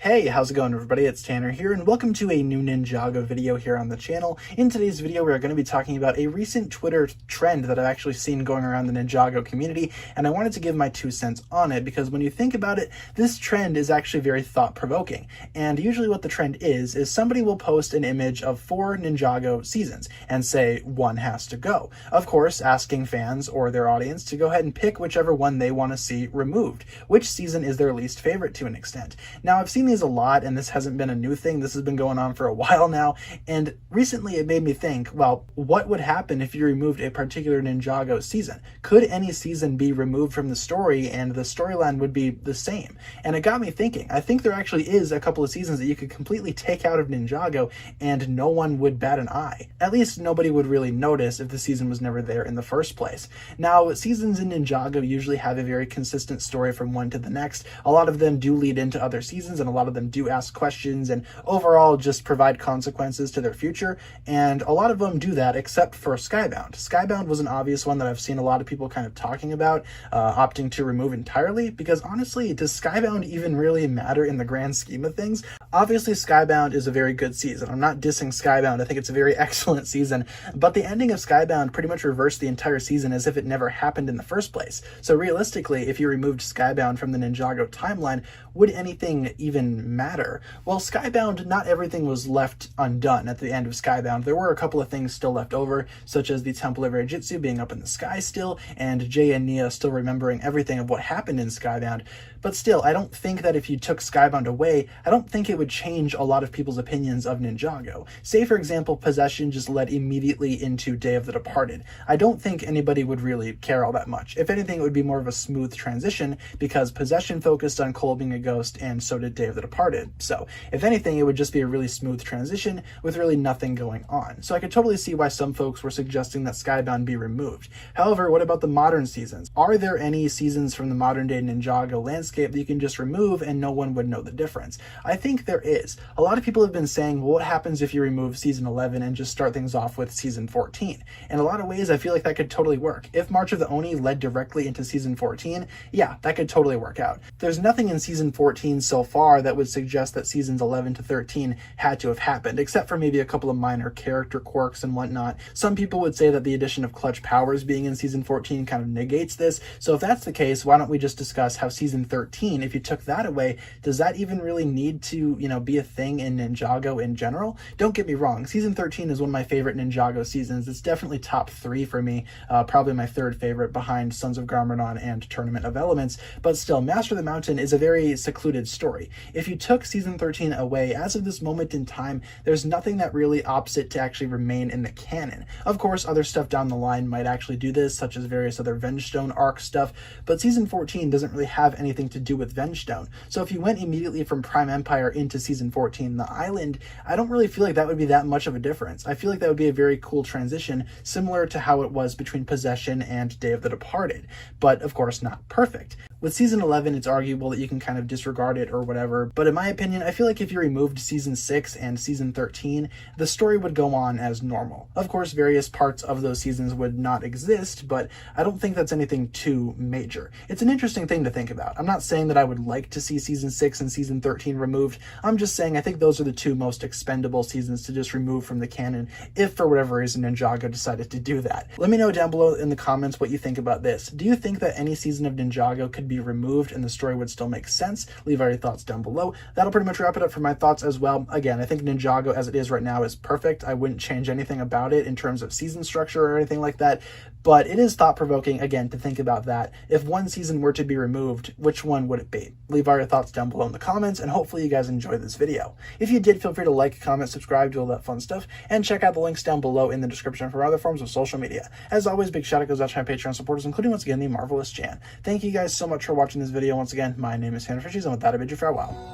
Hey, how's it going everybody? It's Tanner here and welcome to a new Ninjago video here on the channel. In today's video, we're going to be talking about a recent Twitter trend that I've actually seen going around the Ninjago community, and I wanted to give my 2 cents on it because when you think about it, this trend is actually very thought-provoking. And usually what the trend is somebody will post an image of 4 Ninjago seasons and say one has to go. Of course, asking fans or their audience to go ahead and pick whichever one they want to see removed. Which season is their least favorite to an extent. Now, I've seen these a lot, and this hasn't been a new thing. This has been going on for a while now, and recently it made me think, well, what would happen if you removed a particular Ninjago season? Could any season be removed from the story and the storyline would be the same? And it got me thinking. I think there actually is a couple of seasons that you could completely take out of Ninjago and no one would bat an eye. At least nobody would really notice if the season was never there in the first place. Now, seasons in Ninjago usually have a very consistent story from one to the next. A lot of them do lead into other seasons, and a lot of them do ask questions and overall just provide consequences to their future, and a lot of them do that except for Skybound. Skybound was an obvious one that I've seen a lot of people kind of talking about, opting to remove entirely, because honestly, does Skybound even really matter in the grand scheme of things? Obviously, Skybound is a very good season. I'm not dissing Skybound. I think it's a very excellent season, but the ending of Skybound pretty much reversed the entire season as if it never happened in the first place. So realistically, if you removed Skybound from the Ninjago timeline, would anything even matter? Well, Skybound, not everything was left undone at the end of Skybound. There were a couple of things still left over, such as the Temple of Reijitsu being up in the sky still, and Jay and Nia still remembering everything of what happened in Skybound. But still, I don't think that if you took Skybound away, I don't think it would change a lot of people's opinions of Ninjago. Say, for example, Possession just led immediately into Day of the Departed. I don't think anybody would really care all that much. If anything, it would be more of a smooth transition because Possession focused on Cole being a ghost and so did Day of the Departed. So, if anything, it would just be a really smooth transition with really nothing going on. So I could totally see why some folks were suggesting that Skybound be removed. However, what about the modern seasons? Are there any seasons from the modern day Ninjago landscape that you can just remove and no one would know the difference? I think there is. A lot of people have been saying, well, what happens if you remove season 11 and just start things off with season 14? In a lot of ways, I feel like that could totally work. If March of the Oni led directly into season 14, yeah, that could totally work out. There's nothing in season 14 so far that would suggest that seasons 11 to 13 had to have happened, except for maybe a couple of minor character quirks and whatnot. Some people would say that the addition of Clutch Powers being in season 14 kind of negates this. So if that's the case, why don't we just discuss how season 13, if you took that away, does that even really need to, be a thing in Ninjago in general? Don't get me wrong, season 13 is one of my favorite Ninjago seasons. It's definitely top 3 for me, probably my 3rd favorite behind Sons of Garmadon and Tournament of Elements, but still, Master of the Mountain is a very secluded story. If you took season 13 away, as of this moment in time, there's nothing that really opts it to actually remain in the canon. Of course, other stuff down the line might actually do this, such as various other Vengestone arc stuff, but season 14 doesn't really have anything to do with Vengestone. So if you went immediately from Prime Empire into season 14, the island, I don't really feel like that would be that much of a difference. I feel like that would be a very cool transition, similar to how it was between Possession and Day of the Departed, but of course not perfect. With season 11, it's arguable that you can kind of disregard it or whatever, but in my opinion, I feel like if you removed season 6 and season 13, the story would go on as normal. Of course, various parts of those seasons would not exist, but I don't think that's anything too major. It's an interesting thing to think about. I'm not saying that I would like to see season 6 and season 13 removed. I'm just saying I think those are the 2 most expendable seasons to just remove from the canon if for whatever reason Ninjago decided to do that. Let me know down below in the comments what you think about this. Do you think that any season of Ninjago could be removed and the story would still make sense? Leave all your thoughts down below. That'll pretty much wrap it up for my thoughts as well. Again, I think Ninjago as it is right now is perfect. I wouldn't change anything about it in terms of season structure or anything like that, but it is thought-provoking, again, to think about that. If one season were to be removed, which one would it be? Leave all your thoughts down below in the comments, and hopefully you guys enjoyed this video. If you did, feel free to like, comment, subscribe, do all that fun stuff, and check out the links down below in the description for other forms of social media. As always, big shout out goes out to my Patreon supporters, including once again the marvelous Jan. Thank you guys so much for watching this video. Once again, my name is TannerFishies, and with that, I bid you farewell.